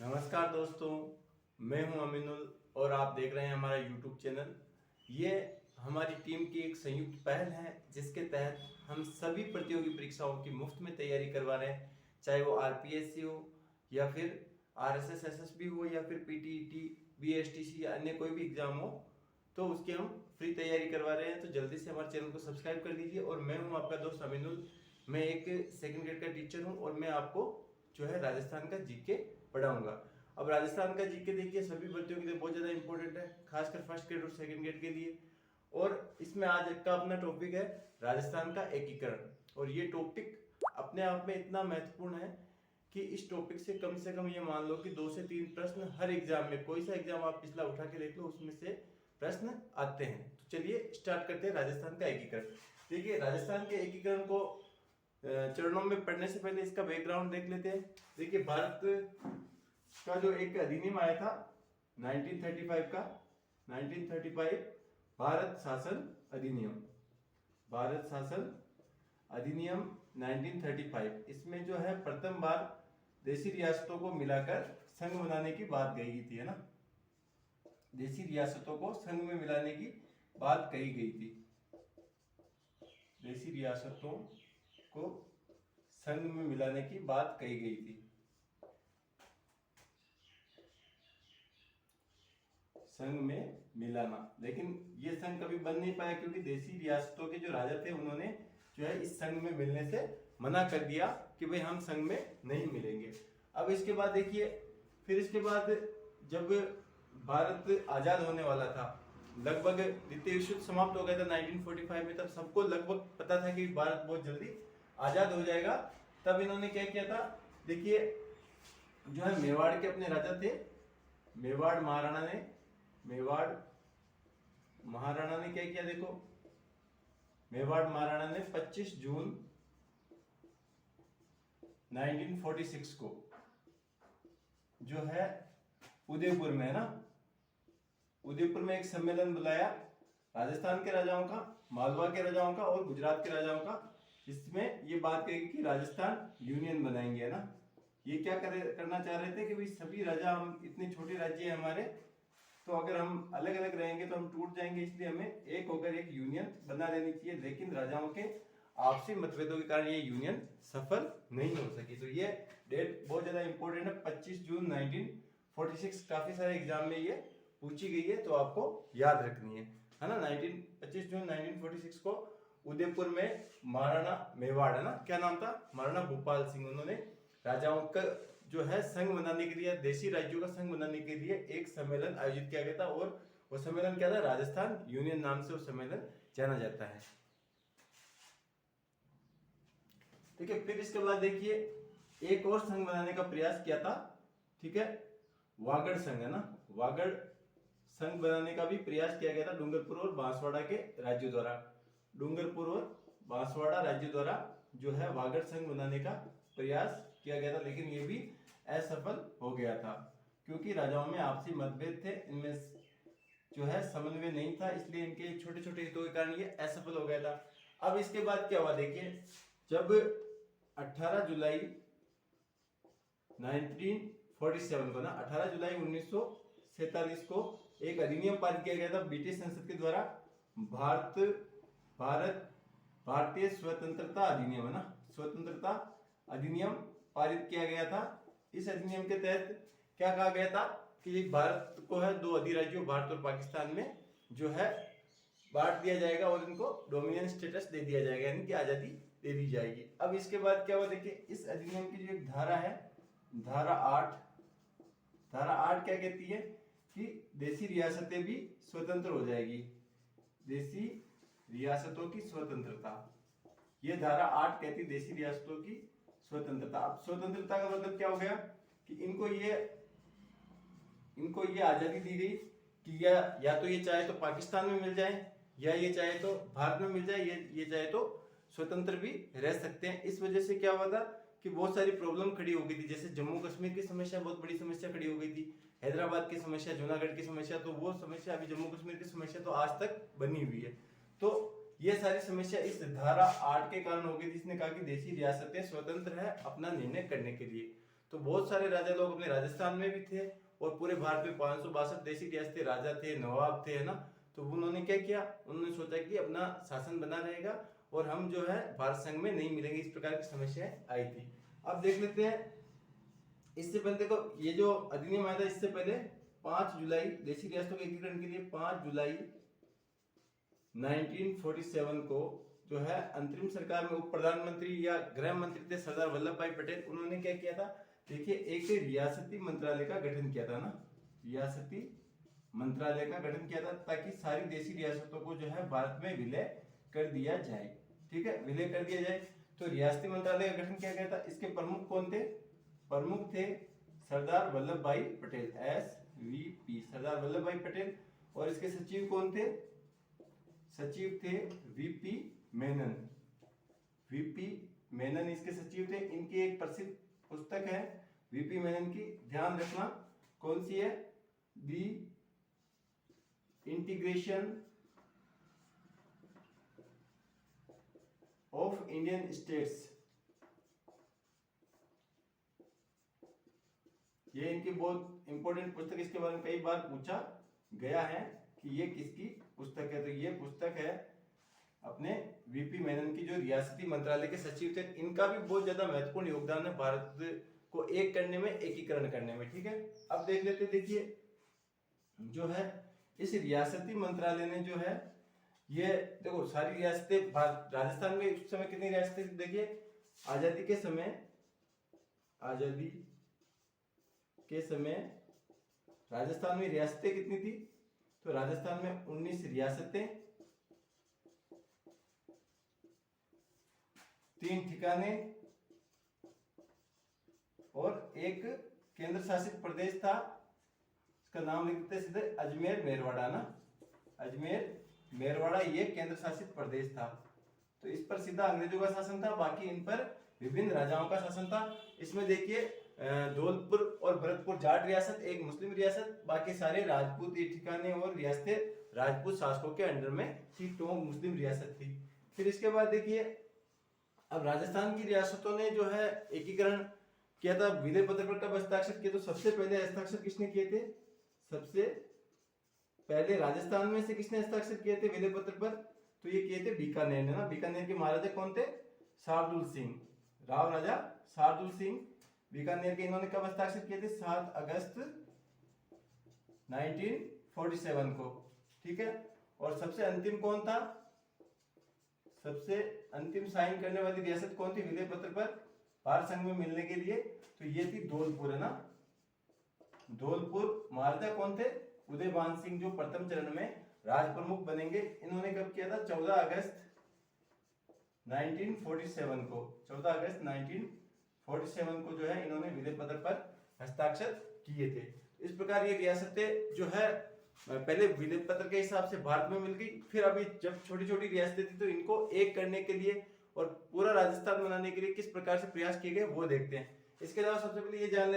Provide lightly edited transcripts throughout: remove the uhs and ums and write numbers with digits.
नमस्कार दोस्तों, मैं हूं अमीनुल और आप देख रहे हैं हमारा यूट्यूब चैनल। ये हमारी टीम की एक संयुक्त पहल है जिसके तहत हम सभी प्रतियोगी परीक्षाओं की मुफ्त में तैयारी करवा रहे हैं, चाहे वो आरपीएससी हो या फिर आरएसएस एसएसबी हो या फिर पीटीईटी बीएसटीसी या अन्य कोई भी एग्जाम हो, तो उसकी हम फ्री तैयारी करवा रहे हैं। तो जल्दी से हमारे चैनल को सब्सक्राइब कर दीजिए। और मैं हूँ आपका दोस्त अमीनुल, मैं एक सेकंड ग्रेड का टीचर हूँ और मैं आपको जो है राजस्थान का जीके पढ़ाऊंगा। अब राजस्थान का जीके देखिए सभी बच्चों के लिए बहुत ज़्यादा इंपॉर्टेंट है, खासकर फर्स्ट ग्रेड और सेकंड ग्रेड के लिए। और इसमें आज का अपना टॉपिक है राजस्थान का एकीकरण। और ये टॉपिक अपने आप में इतना महत्वपूर्ण है कि इस टॉपिक से कम ये मान लो कि 2 से 3 प्रश्न हर एग्जाम में, कोई सा एग्जाम आप पिछला उठा के देख लो, उसमें से प्रश्न आते हैं। तो चलिए स्टार्ट करते हैं राजस्थान का एकीकरण। देखिए राजस्थान के एकीकरण को चरणों में पढ़ने से पहले इसका बैकग्राउंड देख लेते हैं। देखिए भारत का जो एक अधिनियम आया था 1935 का, 1935 भारत शासन अधिनियम, भारत शासन अधिनियम 1935। इसमें जो है प्रथम बार देशी रियासतों को मिलाकर संघ बनाने की बात कही गई थी, है ना। देशी रियासतों को संघ में मिलाने की बात कही गई थी, देशी रियासतों को संघ में मिलाने की बात कही गई थी। संघ में मिलाना, लेकिन ये संघ कभी बन नहीं पाया क्योंकि देशी रियासतों के जो राजा थे उन्होंने जो है इस संघ में मिलने से मना कर दिया कि भाई हम संघ में नहीं मिलेंगे। अब इसके बाद देखिए, फिर इसके बाद जब भारत आजाद होने वाला था, लगभग द्वितीय विश्व युद्ध समाप्त हो गया था 1945 में, तब सबको लगभग पता था कि भारत बहुत जल्दी आजाद हो जाएगा। तब इन्होंने क्या किया था, देखिए जो है मेवाड़ के अपने राजा थे, मेवाड़ महाराणा ने क्या किया, देखो मेवाड़ महाराणा ने 25 जून 1946 को जो है उदयपुर में, है ना, उदयपुर में एक सम्मेलन बुलाया राजस्थान के राजाओं का, मालवा के राजाओं का और गुजरात के राजाओं का, जिसमें ये बात कही कि राजस्थान यूनियन बनाएंगे, है ना। ये क्या करना चाह रहे थे कि भाई सभी राजा, हम इतने छोटे राज्य हैं हमारे, तो अगर हम अलग अलग रहेंगे तो हम टूट जाएंगे, इसलिए हमें एक होकर एक यूनियन बना लेनी चाहिए। लेकिन राजाओं के आपसी मतभेदों के कारण ये यूनियन सफल नहीं हो सकी। तो ये डेट बहुत ज्यादा इंपॉर्टेंट है, 25 जून 1946। काफी सारे एग्जाम में ये पूछी गई है, तो आपको याद रखनी है ना। 25 जून 1946 को उदयपुर में महाराणा मेवाड़, है ना, क्या नाम था, महाराणा भूपाल सिंह, उन्होंने राजाओं का जो है संघ बनाने के लिए, देशी राज्यों का संघ बनाने के लिए एक सम्मेलन आयोजित किया गया था। और वो सम्मेलन क्या था, राजस्थान यूनियन नाम से वो सम्मेलन जाना जाता है। ठीक है, फिर इसके बाद देखिए एक और संघ बनाने का प्रयास किया था, ठीक है, वागड़ संघ, है ना, वागड़ संघ बनाने का भी प्रयास किया गया था डूंगरपुर और बांसवाड़ा के राज्यों द्वारा, डूंगरपुर और बांसवाड़ा राज्यों द्वारा जो है वागड़ संघ बनाने का प्रयास किया गया था। लेकिन ये भी असफल हो गया था क्योंकि राजाओं में आपसी मतभेद थे, इनमें जो है समन्वय नहीं था, इसलिए इनके छोटे छोटे हितों के कारण ये असफल हो गया था। अब इसके बाद क्या हुआ, देखिए जब 18 जुलाई 1947 को ना, 18 जुलाई 1947 को एक अधिनियम पारित किया गया था ब्रिटिश संसद के द्वारा, भारतीय स्वतंत्रता अधिनियम, है ना, स्वतंत्रता अधिनियम पारित किया गया था। इस अधिनियम के तहत क्या कहा गया था कि भारत को है 2 अधिराज्यों, भारत और पाकिस्तान में जो है बांट दिया जाएगा और इनको डोमिनियन स्टेटस दे दिया जाएगा, यानी कि आजादी दे दी जाएगी। अब इसके बाद क्या हुआ, देखिए इस अधिनियम की जो एक धारा है, धारा 8 क्या कहती है कि देशी रियासतें भी स्वतंत्र हो जाएगी, देशी रियासतों की स्वतंत्रता, ये धारा 8 कहती है देशी रियासतों की स्वतंत्रता। अब स्वतंत्रता का मतलब क्या हो गया कि इनको ये आजादी दी गई कि या तो ये चाहे तो पाकिस्तान में मिल जाए, या ये चाहे तो भारत में मिल जाए, ये चाहे तो स्वतंत्र भी रह सकते हैं। इस वजह से क्या हुआ था कि बहुत सारी प्रॉब्लम खड़ी हो गई थी, जैसे जम्मू कश्मीर की समस्या, बहुत बड़ी समस्या खड़ी हो गई थी, हैदराबाद की समस्या, जूनागढ़ की समस्या, तो वो समस्या अभी जम्मू कश्मीर की समस्या तो आज तक बनी हुई है। तो ये सारी समस्या इस धारा 8 के कारण हो गई, जिसने कहा कि देशी रियासतें स्वतंत्र है अपना निर्णय करने के लिए। तो बहुत सारे राजा लोग अपने राजस्थान में भी थे और पूरे भारत में 562 देशी रियासतें राजा थे, नवाब थे, है ना। तो उन्होंने क्या किया, उन्होंने सोचा कि अपना शासन बना रहेगा और हम जो है भारत संघ में नहीं मिलेंगे, इस प्रकार की समस्याएं आई थी। अब देख लेते हैं, इससे पहले देखो ये जो अधिनियम आया था, इससे पहले 5 जुलाई देशी रियासतों के एकीकरण के लिए 5 जुलाई 1947 को जो है अंतरिम सरकार में उप प्रधानमंत्री या गृह मंत्री थे सरदार वल्लभ भाई पटेल। उन्होंने क्या किया था, देखिए एक रियासती मंत्रालय का गठन किया था ना, रियासती मंत्रालय का गठन किया था ताकि सारी देशी रियासतों को जो है भारत में विलय कर दिया जाए। ठीक है, विलय कर दिया जाए। तो रियासती मंत्रालय का गठन किया गया था। इसके प्रमुख कौन थे, प्रमुख थे सरदार वल्लभ भाई पटेल, SVP, सरदार वल्लभ भाई पटेल। और इसके सचिव कौन थे, सचिव थे VP मेनन, VP मेनन इसके सचिव थे। इनकी एक प्रसिद्ध पुस्तक है VP मेनन की, ध्यान रखना कौन सी है, दी इंटीग्रेशन ऑफ इंडियन स्टेट्स। ये इनकी बहुत इंपॉर्टेंट पुस्तक, इसके बारे में कई बार पूछा गया है कि ये किसकी पुस्तक है। तो ये पुस्तक है अपने VP मेनन की, जो रियासती मंत्रालय के सचिव थे। इनका भी बहुत ज्यादा महत्वपूर्ण योगदान है भारत को एक करने में, एकीकरण करने में। ठीक है, अब देख लेते, देखिए जो है इस रियासती मंत्रालय ने जो है ये देखो सारी रियासतें, राजस्थान में उस समय कितनी रियासतें थी, देखिए आजादी के समय, आजादी के समय राजस्थान में रियासतें कितनी थी, तो राजस्थान में 19 रियासतें, 3 ठिकाने और एक केंद्र शासित प्रदेश था। इसका नाम लिखते सीधे अजमेर मेरवाड़ा ना, अजमेर मेरवाड़ा ये केंद्र शासित प्रदेश था। तो इस पर सीधा अंग्रेजों का शासन था, बाकी इन पर विभिन्न राजाओं का शासन था। इसमें देखिए धौलपुर और भरतपुर जाट रियासत, एक मुस्लिम रियासत, बाकी सारे राजपूत ये ठिकाने और रियासतें राजपूत शासकों के अंडर में थी, तो मुस्लिम रियासत थी। फिर इसके बाद देखिए अब राजस्थान की रियासतों ने जो है एकीकरण किया था, विलय पत्र पर कब हस्ताक्षर किए, तो सबसे पहले हस्ताक्षर किसने किए थे, सबसे पहले राजस्थान में से किसने हस्ताक्षर किए थे विलय पत्र पर, तो ये किए थे बीकानेर ने ना। बीकानेर के महाराजा कौन थे, शार्दुल सिंह, राव राजा शार्दुल सिंह बीकानेर के। इन्होंने कब हस्ताक्षर किए थे, 7 अगस्त 1947 को। ठीक है, और सबसे अंतिम कौन था, सबसे अंतिम साइन करने वाली रियासत कौन थी विलय पत्र पर भारत संघ में मिलने के लिए, तो ये थी धौलपुर, है ना, धौलपुर। महाराजा कौन थे, उदयभान सिंह, जो प्रथम चरण में राज प्रमुख बनेंगे। इन्होंने कब किया था, 14 अगस्त 1947 को, 14 अगस्त 1947 को जो है इन्होंने विलय पत्र पर हस्ताक्षर किए थे। इस प्रकार ये रियासतें जो है पहले विलय पत्र के हिसाब से भारत में मिल गई, फिर अभी जब छोटी छोटी रियासतें थी तो इनको एक करने के लिए और पूरा राजस्थान बनाने के लिए किस प्रकार से प्रयास किए गए वो देखते हैं। इसके अलावा सबसे पहले ये जान लें,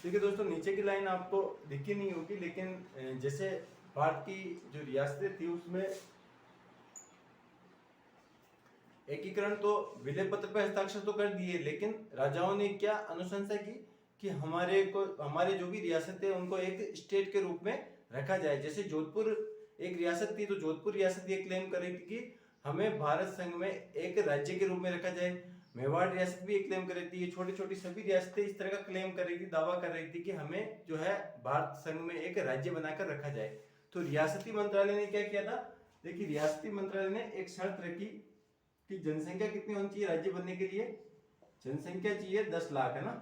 देखिए दोस्तों नीचे की लाइन आपको दिखी नहीं होगी, लेकिन जैसे भारत की जो रियासतें थी उसमें एकीकरण तो विलय पत्र पर हस्ताक्षर तो कर दिए, लेकिन राजाओं ने क्या अनुशंसा की कि हमारे जो भी रियासतें उनको एक स्टेट के रूप में रखा जाए। जैसे जोधपुर एक रियासत थी, तो जोधपुर रियासत ये क्लेम कर रही थी कि हमें भारत संघ में एक राज्य के रूप में रखा जाए। मेवाड़ रियासत भी एक क्लेम कर रही थी। ये छोटी छोटी सभी रियासतें इस तरह का क्लेम कर रही थी, दावा कर रही थी कि हमें जो है भारत संघ में एक राज्य बनाकर रखा जाए। तो रियासती मंत्रालय ने क्या किया था, देखिए रियासती मंत्रालय ने एक शर्त रखी कि जनसंख्या कितनी होनी चाहिए राज्य बनने के लिए, जनसंख्या चाहिए 10 लाख, है ना,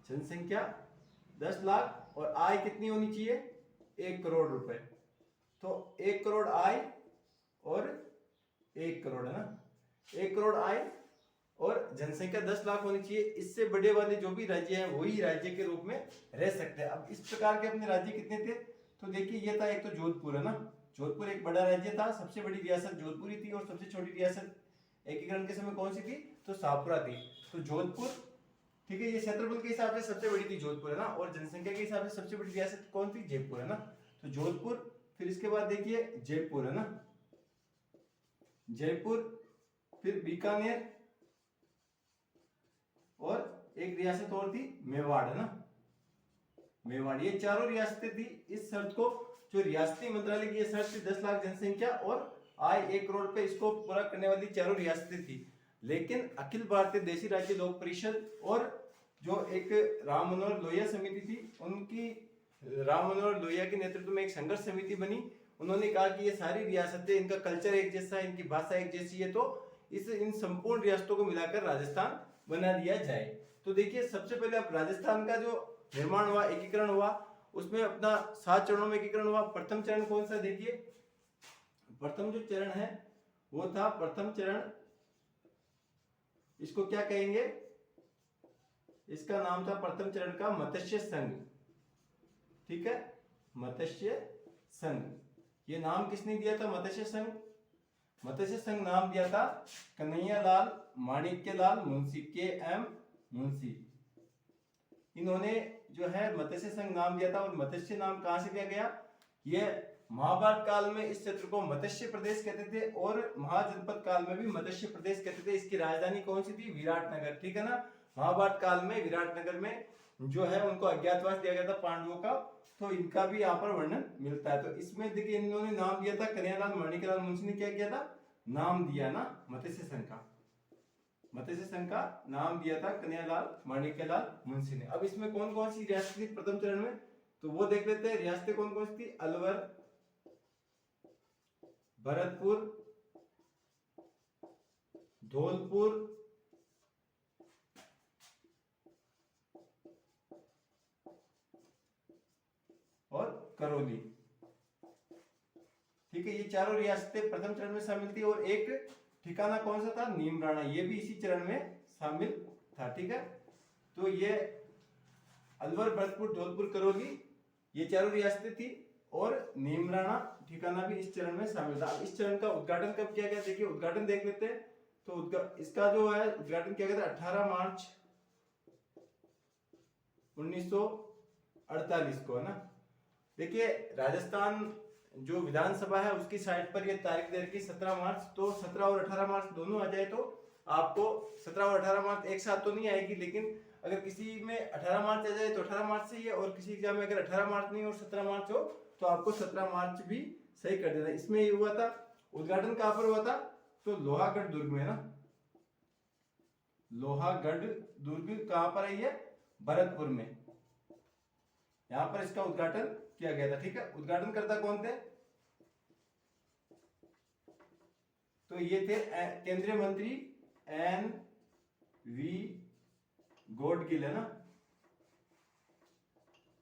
जनसंख्या 10 लाख, और आय कितनी होनी चाहिए 1 करोड़ रुपए। तो 1 करोड़ आय और 1 करोड़, है ना, 1 करोड़ आय और जनसंख्या 10 लाख होनी चाहिए। इससे बड़े वाले जो भी राज्य हैं वही राज्य के रूप में रह सकते हैं। अब इस प्रकार के अपने राज्य कितने थे, तो देखिए ये था एक तो जोधपुर, है ना, जोधपुर एक बड़ा राज्य था, सबसे बड़ी रियासत जोधपुर ही थी, और सबसे छोटी रियासत एकीकरण के समय कौन सी थी, तो शाहपुरा थी। तो जोधपुर, ठीक है, ये क्षेत्रफल के हिसाब से सबसे बड़ी थी जोधपुर, है ना, और जनसंख्या के हिसाब से सबसे बड़ी रियासत कौन थी, जयपुर, है ना। तो जोधपुर, फिर इसके बाद देखिए जयपुर, है ना, जयपुर, फिर बीकानेर एक रियासत और थी मेवाड़, है ना, मेवाड़। ये चारों रियासतें थी। इस शर्त को जो रियासती मंत्रालय की ये शर्त थी 10 लाख जनसंख्या और आय 1 करोड़ पे, इसको पूरा करने वाली चारों रियासतें थी। लेकिन अखिल भारतीय देशी राज्य लोक परिषद और जो एक राम मनोहर लोहिया समिति थी, उनकी राम मनोहर लोहिया के नेतृत्व में एक संघर्ष समिति बनी। उन्होंने कहा कि ये सारी रियासतें, इनका कल्चर एक जैसा है, इनकी भाषा एक जैसी है, तो इन संपूर्ण रियासतों को मिलाकर राजस्थान बना दिया जाए। तो देखिए सबसे पहले अब राजस्थान का जो निर्माण हुआ, एकीकरण हुआ, उसमें अपना 7 चरणों में एकीकरण हुआ। प्रथम चरण कौन सा, देखिए प्रथम जो चरण है वो था प्रथम चरण, इसको क्या कहेंगे, इसका नाम था प्रथम चरण का मत्स्य संघ। ठीक है, मत्स्य संघ। ये नाम किसने दिया था मत्स्य संघ? मत्स्य संघ नाम दिया था कन्हैयालाल माणिक्यलाल मुंशी, के.एम. मुंशी। इन्होंने जो है मत्स्य संघ नाम दिया था। और मत्स्य नाम कहां से लिया गया? ये महाभारत काल में इस क्षेत्र को मत्स्य प्रदेश कहते थे और महाजनपद काल में भी मत्स्य प्रदेश कहते थे। इसकी राजधानी कौन सी थी? विराटनगर। ठीक है ना, महाभारत काल में विराटनगर में जो है उनको अज्ञातवास दिया गया था पांडवों का, तो इनका भी यहाँ पर वर्णन मिलता है। तो इसमें देखिए इन्होंने नाम दिया था कन्हैयालाल माणिक्यलाल मुंशी ने क्या किया था? नाम दिया ना मत्स्य संघ का, मत्स्य संघ का नाम दिया था कन्हैयालाल माणिक्यलाल मुंशी ने। अब इसमें कौन कौन सी रियासत थी प्रथम चरण में, तो वो देख लेते हैं। रियासतें कौन कौन सी थी? अलवर, भरतपुर, धौलपुर, और करौली। ठीक है, ये चारों रियासतें प्रथम चरण में शामिल थी। और एक ठिकाना कौन सा था? नीमराणा, ये भी इसी चरण में शामिल था। ठीक है, तो ये अलवर, भरतपुर, धौलपुर, करौली ये चारों रियासतें थी और नीमराणा ठिकाना भी इस चरण में शामिल था। इस चरण का उद्घाटन कब किया गया? देखिए उद्घाटन देख लेते हैं। तो इसका जो है उद्घाटन किया गया था 18 मार्च 1948 को, है ना। देखिए राजस्थान जो विधानसभा है उसकी साइट पर ये तारीख दे रखी 17 मार्च, तो 17 और 18 मार्च दोनों आ जाए तो आपको 17 और 18 मार्च एक साथ तो नहीं आएगी, लेकिन अगर किसी में 18 मार्च आ जाए तो 18 मार्च सही है, और किसी एग्जाम में अगर 18 मार्च नहीं और 17 मार्च हो तो आपको 17 मार्च भी सही कर देना। इसमें ये हुआ था, उद्घाटन कहां पर हुआ था? तो लोहागढ़ दुर्ग में ना, लोहागढ़ दुर्ग कहां पर है? ये भरतपुर में, यहां पर इसका उद्घाटन किया गया था। ठीक है, उद्घाटन करता कौन थे? तो ये थे केंद्रीय मंत्री एन.वी. गॉडगिल, है ना,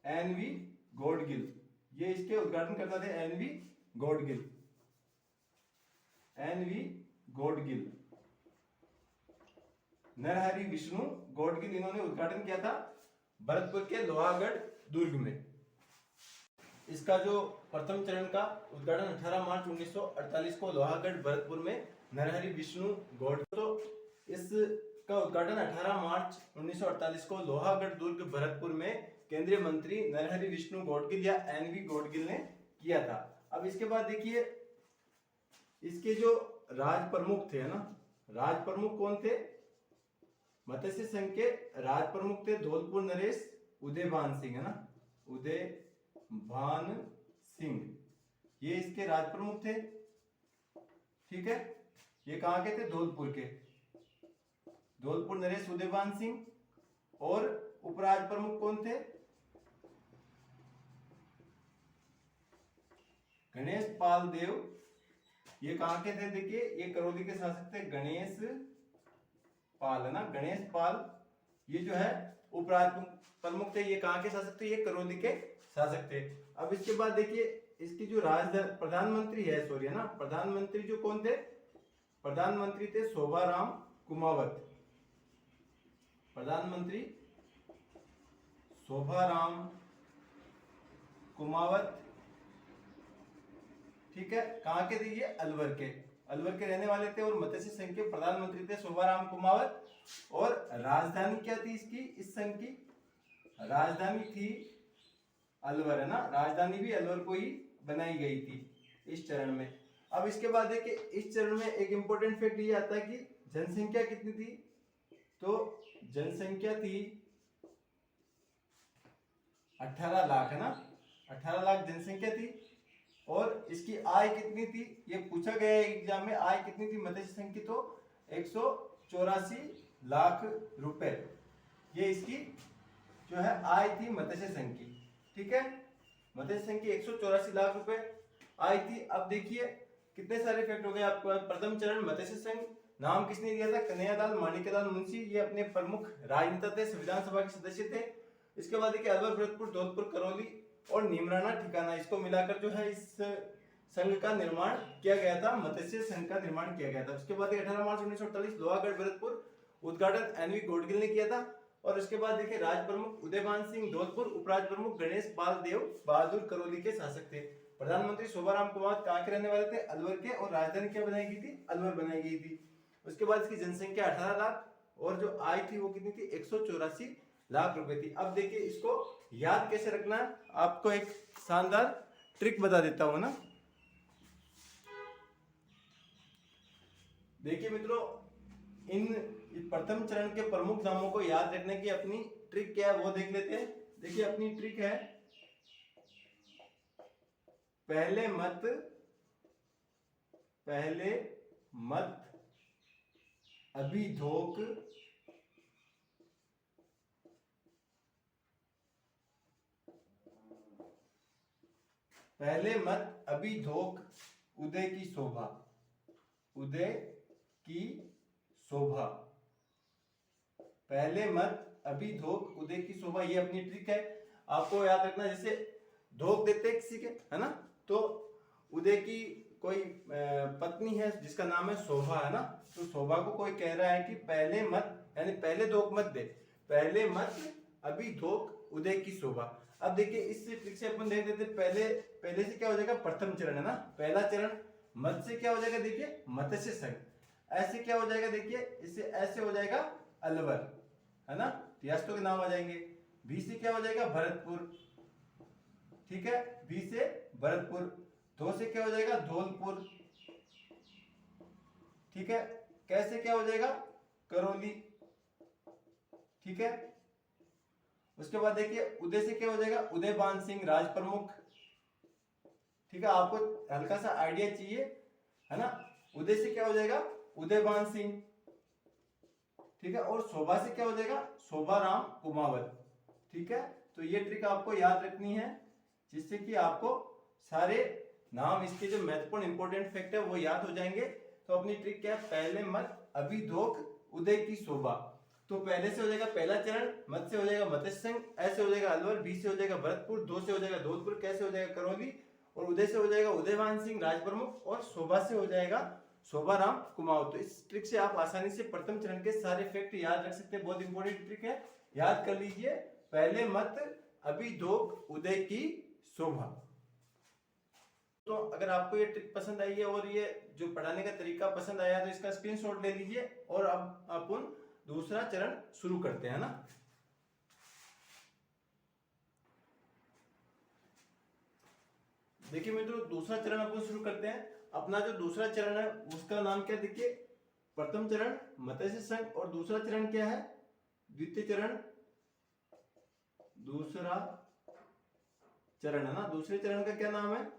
एन.वी. गॉडगिल, ये इसके उद्घाटन करता थे एन.वी. गॉडगिल, एन.वी. गॉडगिल, नरहरि विष्णु गॉडगिल, इन्होंने उद्घाटन किया था भरतपुर के लोहागढ़ दुर्ग में। इसका जो प्रथम चरण का उद्घाटन 18 मार्च 1948 को लोहागढ़ भरतपुर में नरहरि विष्णु गॉडगिल, तो इसका उद्घाटन 18 मार्च 1948 को लोहागढ़ दुर्ग भरतपुर में केंद्रीय मंत्री नरहरि विष्णु गॉडगिल या एन.वी. गॉडगिल ने किया था। अब इसके बाद देखिए इसके जो राज प्रमुख थे, ना, राज प्रमुख कौन थे? मत्स्य संघ के राज प्रमुख थे धौलपुर नरेश उदयभान सिंह, है ना, उदयभान सिंह, ये इसके राज प्रमुख थे। ठीक है, ये कहां के थे? धौलपुर के, धौलपुर नरेश उदयभान सिंह। और उपराज प्रमुख कौन थे? गणेश पाल देव, ये कहां के थे? देखिए ये करौली के शासक थे, गणेश पाल, है ना, गणेश पाल, ये जो है उपराज प्रमुख थे। ये कहां के शासक थे? ये करौली के शासक थे। अब इसके बाद देखिए इसकी जो प्रधानमंत्री है, सॉरी, है ना, प्रधानमंत्री जो कौन थे? प्रधानमंत्री थे शोभाराम कुमावत, प्रधानमंत्री शोभाराम कुमावत। ठीक है, कहां के थे? ये अलवर के, अलवर के रहने वाले थे और मत्स्य संघ के प्रधानमंत्री थे शोभाराम कुमावत। और राजधानी क्या थी इसकी? इस संघ की राजधानी थी अलवर, है ना, राजधानी भी अलवर को ही बनाई गई थी इस चरण में। अब इसके बाद देखिए इस चरण में एक इंपॉर्टेंट फैक्ट ये आता है कि जनसंख्या कितनी थी? तो जनसंख्या थी 18 लाख, है ना, 18 लाख जनसंख्या थी। और इसकी आय कितनी थी, ये पूछा गया है एग्जाम में, आय कितनी थी मत्स्य संघ की, तो 184 लाख रुपए, ये इसकी जो है आय थी मत्स्य संघ की। ठीक है, मत्स्य संघ की 184 लाख रुपए आय थी। अब देखिए कितने सारे फैक्ट हो गए आपको। प्रथम चरण मत्स्य संघ, नाम किसने दिया था, कन्हैयालाल माणिक्यलाल मुंशी, ये अपने प्रमुख राजनेता थे, संविधान सभा के सदस्य थे। इसके बाद देखिए अलवर, भरतपुर, धौलपुर, करौली और नीमराना ठिकाना, इसको मिलाकर जो है इस संघ का निर्माण किया गया था, मत्स्य संघ का निर्माण किया गया था। उसके बाद 18 मार्च 1948 लोहागढ़, भरतपुर, उद्घाटन एनवी गौडगिल ने किया था। और उसके बाद देखिए राज प्रमुख उदयभान सिंह धौलपुर, उपराज प्रमुख गणेश पाल देव बहादुर करौली के शासक थे। प्रधानमंत्री शोभाराम कुमार कहाँ के रहने वाले थे, अलवर के, और राजधानी क्या बनाई गई थी, अलवर बनाई गई थी। उसके बाद इसकी जनसंख्या 18 लाख और जो आय थी वो कितनी थी, 184 लाख रुपए थी। अब देखिए इसको याद कैसे रखना है, आपको एक शानदार ट्रिक बता देता हूं ना। देखिए मित्रों, इन प्रथम चरण के प्रमुख नामों को याद रखने की अपनी ट्रिक क्या है वो देख लेते हैं। देखिए अपनी ट्रिक है, पहले मत अभिधोक, पहले मत अभिधोक उदय की शोभा, उदय की शोभा, पहले मत अभिधोक उदय की शोभा, ये अपनी ट्रिक है। आपको याद रखना, जैसे धोख देते किसी के, है ना, तो उदय की कोई पत्नी है जिसका नाम है शोभा, है ना, तो शोभा को कोई कह रहा है कि पहले मत, यानी पहले धोख मत दे, पहले मत अभिधोक उदय की शोभा। अब देखिए इस ट्रिक से अपन देख लेते, पहले से क्या हो जाएगा, प्रथम चरण, है ना, पहला चरण। मत से क्या हो जाएगा, देखिए मत्स्य संघ, ऐसे क्या हो जाएगा, देखिए इससे ऐसे हो जाएगा अलवर, है ना, रियासतों के नाम आ जाएंगे। बी से क्या हो जाएगा, भरतपुर, ठीक है, बी से भरतपुर। दो से क्या हो जाएगा, धौलपुर, ठीक है, कैसे क्या हो जाएगा, करौली, ठीक है। उसके बाद देखिए उदय से क्या हो जाएगा, उदयभान सिंह राज प्रमुख, ठीक है, आपको हल्का सा आइडिया चाहिए, है ना। उदय से क्या हो जाएगा, उदयभान सिंह, ठीक है, और शोभा से क्या हो जाएगा, शोभाराम कुमावत, ठीक है। तो ये ट्रिक आपको याद रखनी है, जिससे कि आपको सारे नाम, इसके जो महत्वपूर्ण इंपॉर्टेंट फैक्ट है वो याद हो जाएंगे। तो अपनी ट्रिक क्या है, पहले मत अभिधोक उदय की शोभा, तो पहले से हो जाएगा पहला चरण, मत से हो जाएगा मत्स्य संघ, ऐसे हो जाएगा अलवर, बी से हो जाएगा भरतपुर, दो से हो जाएगा धौलपुर, कैसे हो जाएगा करौली, और उदय से हो जाएगा उदयभान सिंह राज प्रमुख, और शोभा से हो जाएगा शोभाराम कुमावत। तो इस ट्रिक से आप आसानी से प्रथम चरण के सारे फैक्ट याद रख सकते हैं, बहुत इंपॉर्टेंट ट्रिक है, याद कर लीजिए, पहले मत अभिधोक उदय की शोभा। तो अगर आपको ये ट्रिक पसंद आई है और ये जो पढ़ाने का तरीका पसंद आया तो इसका स्क्रीनशॉट ले लीजिए, और अब अपन दूसरा चरण शुरू करते हैं ना। देखिए मित्रों, दूसरा चरण अपन शुरू करते हैं। अपना जो दूसरा चरण है उसका नाम क्या, देखिए प्रथम चरण मत्स्य संघ, और दूसरा चरण क्या है, द्वितीय चरण, दूसरा चरण, है ना। दूसरे चरण का क्या नाम है,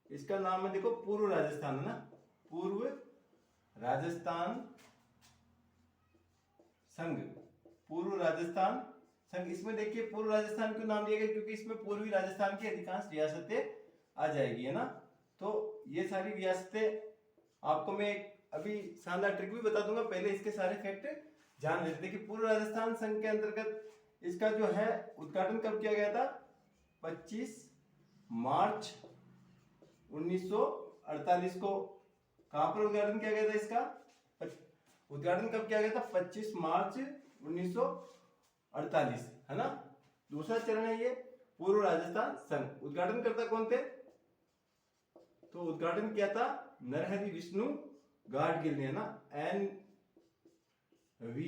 इसका नाम है देखो पूर्व राजस्थान, है ना, पूर्व राजस्थान संघ, पूर्व राजस्थान संघ। इसमें देखिए पूर्व राजस्थान क्यों नाम दिया गया, क्योंकि इसमें पूर्वी राजस्थान की अधिकांश रियासतें आ जाएगी, है ना। तो ये सारी रियासतें आपको मैं अभी शानदार ट्रिक भी बता दूंगा, पहले इसके सारे फैक्ट जान लेते हैं। कि पूर्व राजस्थान संघ के अंतर्गत इसका जो है उद्घाटन कब किया गया था, 25 मार्च 1948 को। कहां पर उद्घाटन किया गया था इसका, उद्घाटन कब किया गया था, 25 मार्च 1948, है ना। दूसरा चरण है ये पूर्व राजस्थान संघ। उद्घाटन करता कौन थे, तो उद्घाटन किया था नरहरि विष्णु गाडगिल ने, है ना, NV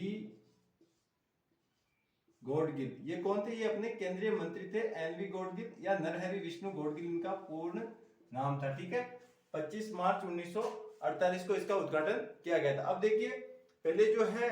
गौडगिल। ये कौन थे, ये अपने केंद्रीय मंत्री थे, NV गौडगिल या नरहरि विष्णु गौडगिल इनका पूर्ण नाम था, ठीक है। 25 मार्च 1948 को इसका उद्घाटन किया गया था। अब देखिए पहले जो है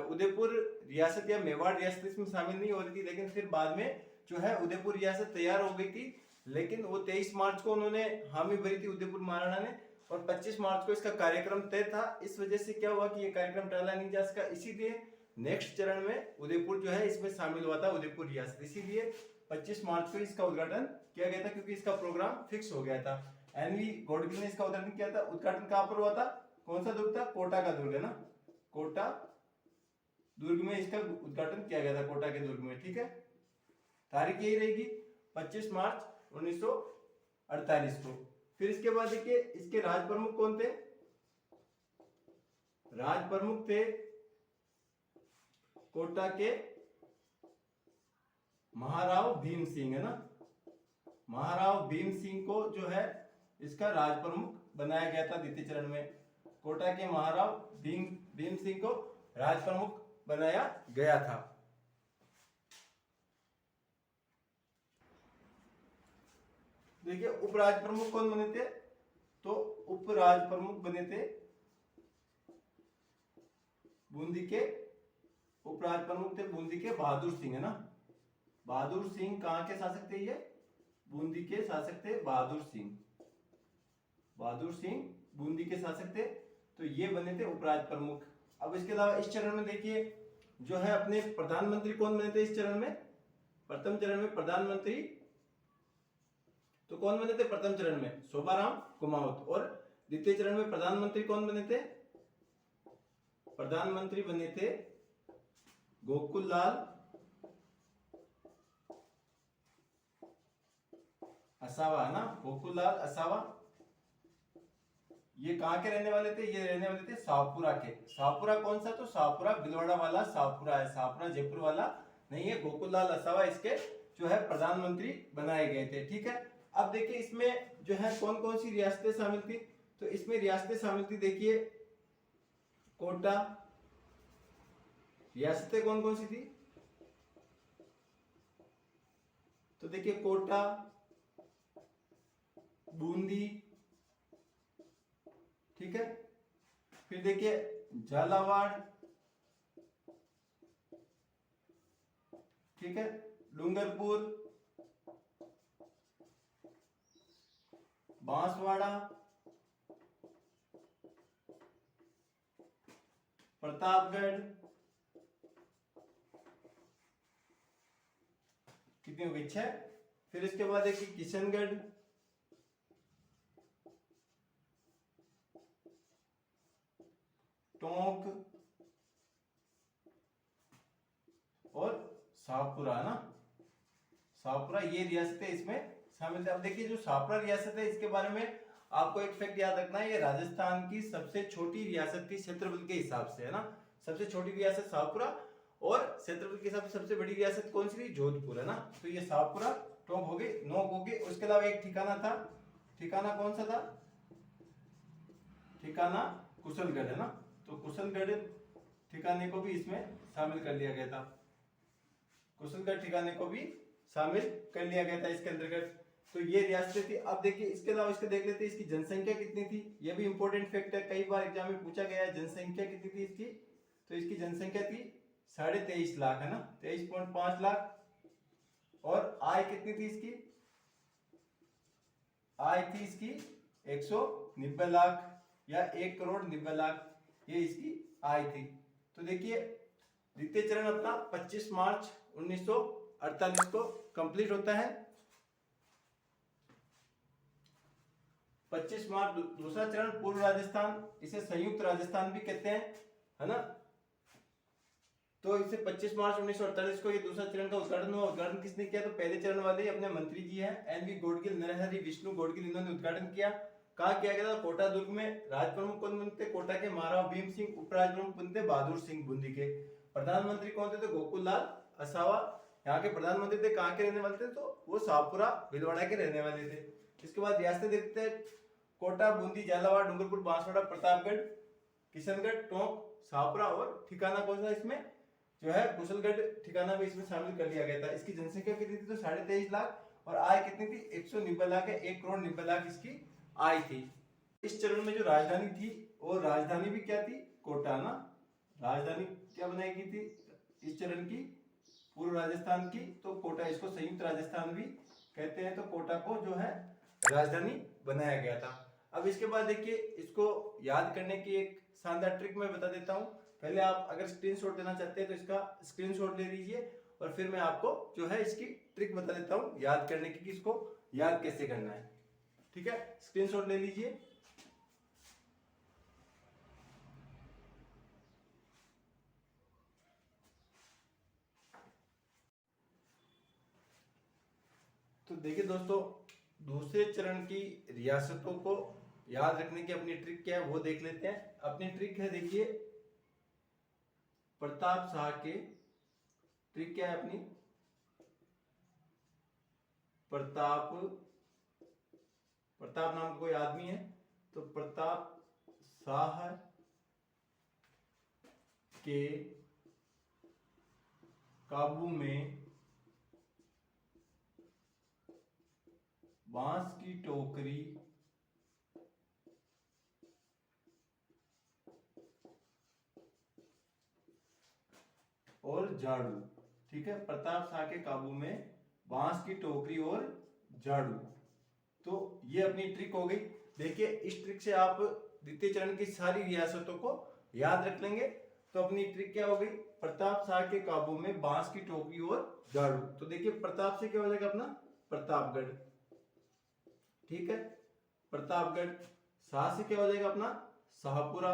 उदयपुर रियासत या मेवाड़ रियासत इसमें शामिल नहीं हो रही थी, लेकिन फिर बाद में जो है उदयपुर रियासत तैयार हो गई थी। लेकिन वो 23 मार्च को उन्होंने हामी भरी थी उदयपुर महाराणा ने, और 25 मार्च को इसका कार्यक्रम तय था। इस वजह से क्या हुआ कि ये कार्यक्रम टाला नहीं जा सका, इसीलिए नेक्स्ट चरण में उदयपुर जो है इसमें शामिल हुआ था, उदयपुर रियासत। इसीलिए 25 मार्च को इसका उद्घाटन किया गया था, क्योंकि इसका प्रोग्राम फिक्स हो गया था। एनवी गॉडगिल ने इसका उद्घाटन किया था। उद्घाटन कहां पर हुआ था, कौन सा दुर्ग था, कोटा का दुर्ग है ना, कोटा दुर्ग में इसका उद्घाटन किया गया था, कोटा के दुर्ग में। ठीक है, तारीख यही रहेगी 25 मार्च 1948 को। फिर इसके बाद देखिए इसके राज प्रमुख कौन थे, राज प्रमुख थे कोटा के महाराव भीम सिंह, है ना। महाराव भीम सिंह को जो है इसका राज प्रमुख बनाया गया था द्वितीय चरण में। कोटा के महाराव भीम सिंह को राज प्रमुख बनाया गया था। देखिए उपराज प्रमुख कौन बने थे, तो उपराज प्रमुख बने थे बूंदी के, उपराज प्रमुख थे बूंदी के बहादुर सिंह, है ना। बहादुर सिंह कहां के शासक थे, ये बूंदी के शासक थे बहादुर सिंह। बहादुर सिंह बूंदी के शासक थे, तो ये बने थे उपराज प्रमुख। अब इसके अलावा इस चरण में देखिए जो है अपने प्रधानमंत्री कौन बने थे इस चरण में, प्रथम चरण में प्रधानमंत्री तो कौन बने थे प्रथम चरण में, शोभाराम कुमावत। और द्वितीय चरण में प्रधानमंत्री कौन बने थे, प्रधानमंत्री बने थे गोकुल लाल असावा, है ना, गोकुल लाल असावा। ये कहां के रहने वाले थे, ये रहने वाले थे शाहपुरा के। शाहपुरा कौन सा, तो शाहपुरा भीलवाड़ा वाला शाहपुरा है, शाहपुरा जयपुर वाला नहीं है। गोकुल लाल असावा इसके जो है प्रधानमंत्री बनाए गए थे। ठीक है, अब देखिए इसमें जो है कौन कौन सी रियासतें शामिल थी, तो इसमें रियासतें शामिल थी देखिए कोटा, रियासतें कौन कौन सी थी, तो देखिए कोटा, बूंदी, ठीक है, फिर देखिए झालावाड़, ठीक है, डूंगरपुर, बांसवाड़ा, प्रतापगढ़, कितनी हो गई 6। फिर इसके बाद देखिए किशनगढ़, टोंक और शाहपुरा, ना, शाहपुरा, ये रियासतें इसमें शामिल थे। अब देखिए जो शाहपुरा रियासत है इसके बारे में आपको एक फैक्ट याद रखना है, ये राजस्थान की सबसे छोटी रियासत थी क्षेत्रफल के हिसाब से, है ना। सबसे छोटी रियासत शाहपुरा, और क्षेत्रफल के हिसाब से सबसे बड़ी रियासत कौन सी थी, जोधपुर, है ना। तो ये शाहपुरा, टोंक हो गई, नोक हो गई। उसके अलावा एक ठिकाना था, ठिकाना कौन सा था, ठिकाना कुशलगढ़, है ना। तो कुशलगढ़ ठिकाने को भी इसमें शामिल कर लिया गया था, कुशलगढ़ ठिकाने को भी शामिल कर लिया गया था इसके अंतर्गत। तो ये रियासतें थी। अब देखिए इसके अलावा इसके देख लेते हैं इसकी जनसंख्या कितनी थी, ये भी इंपॉर्टेंट फैक्ट है, कई बार एग्जाम में पूछा गया है जनसंख्या कितनी थी इसकी। तो इसकी जनसंख्या थी 23.5 लाख, है ना, 23.5 लाख। और आय कितनी थी इसकी, आय थी इसकी 190 लाख या 1,90,00,000, ये इसकी आय थी। तो देखिए द्वितीय चरण अपना 25 मार्च 1948 को कंप्लीट होता है। 25 मार्च दूसरा चरण पूर्व राजस्थान, इसे संयुक्त राजस्थान भी कहते हैं, है ना। तो इसे 25 मार्च 1948 को ये दूसरा चरण का उद्घाटन हुआ। उद्घाटन किसने किया, तो पहले चरण वाले अपने मंत्री जी हैं एनवी गॉडगिल, नरहरि विष्णु गॉडगिल, इन्होंने उद्घाटन किया। कहा किया गया था, कोटा दुर्ग में। राज प्रमुख कौन बनते, कोटा के महाराव भीम सिंह। उपराज प्रमुख बनते बहादुर सिंह बूंदी के। प्रधानमंत्री कौन थे, तो गोकुल लाल असावा यहाँ के प्रधानमंत्री थे। कहाँ के रहने वाले थे, तो वो शाहपुरा भीलवाड़ा के रहने वाले थे। इसके बाद रियासतें देखते हैं, कोटा, बूंदी, झालावाड़, डूंगरपुर, बांसवाड़ा, प्रतापगढ़, किशनगढ़, टोंक, शाहपुरा, और ठिकाना कौन सा इसमें जो है कुशलगढ़ ठिकाना भी इसमें शामिल कर लिया गया था। इसकी जनसंख्या कितनी थी, तो 23.5 लाख, और आय कितनी थी 190 लाख है, 1,90,00,000 इसकी आय थी। इस चरण में जो राजधानी थी वो राजधानी भी क्या थी, कोटा, ना, राजधानी क्या बनाई गई थी इस चरण की? पूर्व राजस्थान की। तो कोटा, इसको संयुक्त राजस्थान भी कहते हैं। तो कोटा को जो है राजधानी बनाया गया था। अब इसके बाद देखिए, इसको याद करने की एक शानदार ट्रिक मैं बता देता हूँ। पहले आप अगर स्क्रीनशॉट लेना चाहते हैं तो इसका स्क्रीनशॉट ले लीजिए, और फिर मैं आपको जो है इसकी ट्रिक बता देता हूँ याद करने की, कि इसको याद कैसे करना है। ठीक है, स्क्रीनशॉट ले लीजिए। तो देखिए दोस्तों, दूसरे चरण की रियासतों को याद रखने की अपनी ट्रिक क्या है वो देख लेते हैं। अपनी ट्रिक है, देखिए, प्रताप शाह के ट्रिक क्या है अपनी? प्रताप नाम का कोई आदमी है, तो प्रताप शाह के काबू में बांस की टोकरी और झाड़ू। ठीक है, प्रताप शाह के काबू में बांस की टोकरी और झाड़ू। तो ये अपनी ट्रिक हो गई। देखिए, इस ट्रिक से आप द्वितीय चरण की सारी रियासतों को याद रख लेंगे। तो अपनी ट्रिक क्या हो गई? प्रताप शाह के काबू में बांस की टोकरी और झाड़ू। तो देखिए, प्रताप से क्या हो जाएगा अपना? प्रतापगढ़। ठीक है, प्रतापगढ़। शाह से क्या हो जाएगा अपना? शाहपुरा।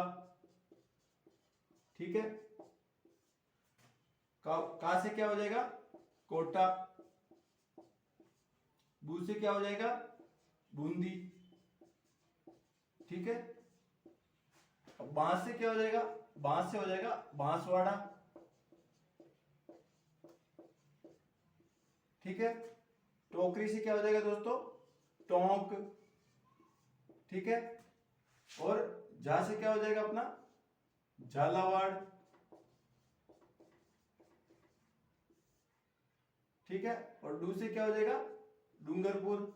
ठीक है, का से क्या हो जाएगा? कोटा। बू से क्या हो जाएगा? बूंदी। ठीक है, अब बांस से क्या हो जाएगा? बांस से हो जाएगा बांसवाड़ा। ठीक है, टोकरी से क्या हो जाएगा दोस्तों? टोंक। ठीक है, और झा से क्या हो जाएगा अपना? झालावाड़। ठीक है, और डू से क्या हो जाएगा? डूंगरपुर।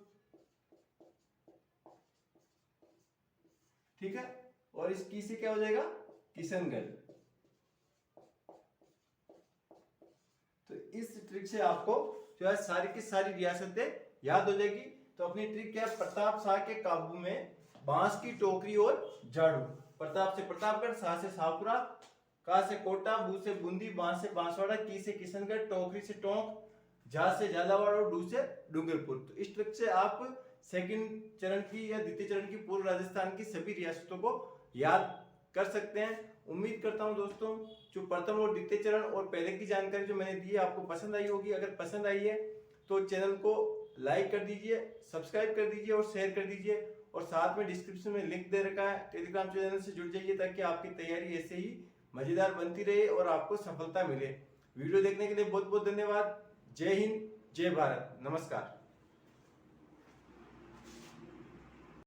ठीक है, और इस की से क्या हो जाएगा? किशनगढ़। तो इस ट्रिक से आपको जो है सारी की सारी रियासतें याद हो जाएगी। तो अपनी ट्रिक क्या है? प्रताप शाह के काबू में बांस की टोकरी और झाड़ू। प्रताप से प्रतापगढ़, शाह से शाहपुरा, का से कोटा, बू से बूंदी, बांस से बांसवाड़ा, की से किशनगढ़, टोकरी से टोंक, झा से झालावाड़ और डू से डूंगरपुर। तो इस ट्रिक से आप सेकंड चरण की या द्वितीय चरण की पूर्व राजस्थान की सभी रियासतों को याद कर सकते हैं। उम्मीद करता हूं दोस्तों, जो प्रथम और द्वितीय चरण और पहले की जानकारी जो मैंने दी है आपको पसंद आई होगी। अगर पसंद आई है तो चैनल को लाइक कर दीजिए, सब्सक्राइब कर दीजिए और शेयर कर दीजिए। और साथ में डिस्क्रिप्शन में लिंक दे रखा है, टेलीग्राम चैनल से जुड़ जाइए ताकि आपकी तैयारी ऐसे ही मजेदार बनती रहे और आपको सफलता मिले। वीडियो देखने के लिए बहुत बहुत धन्यवाद। जय हिंद, जय भारत, नमस्कार।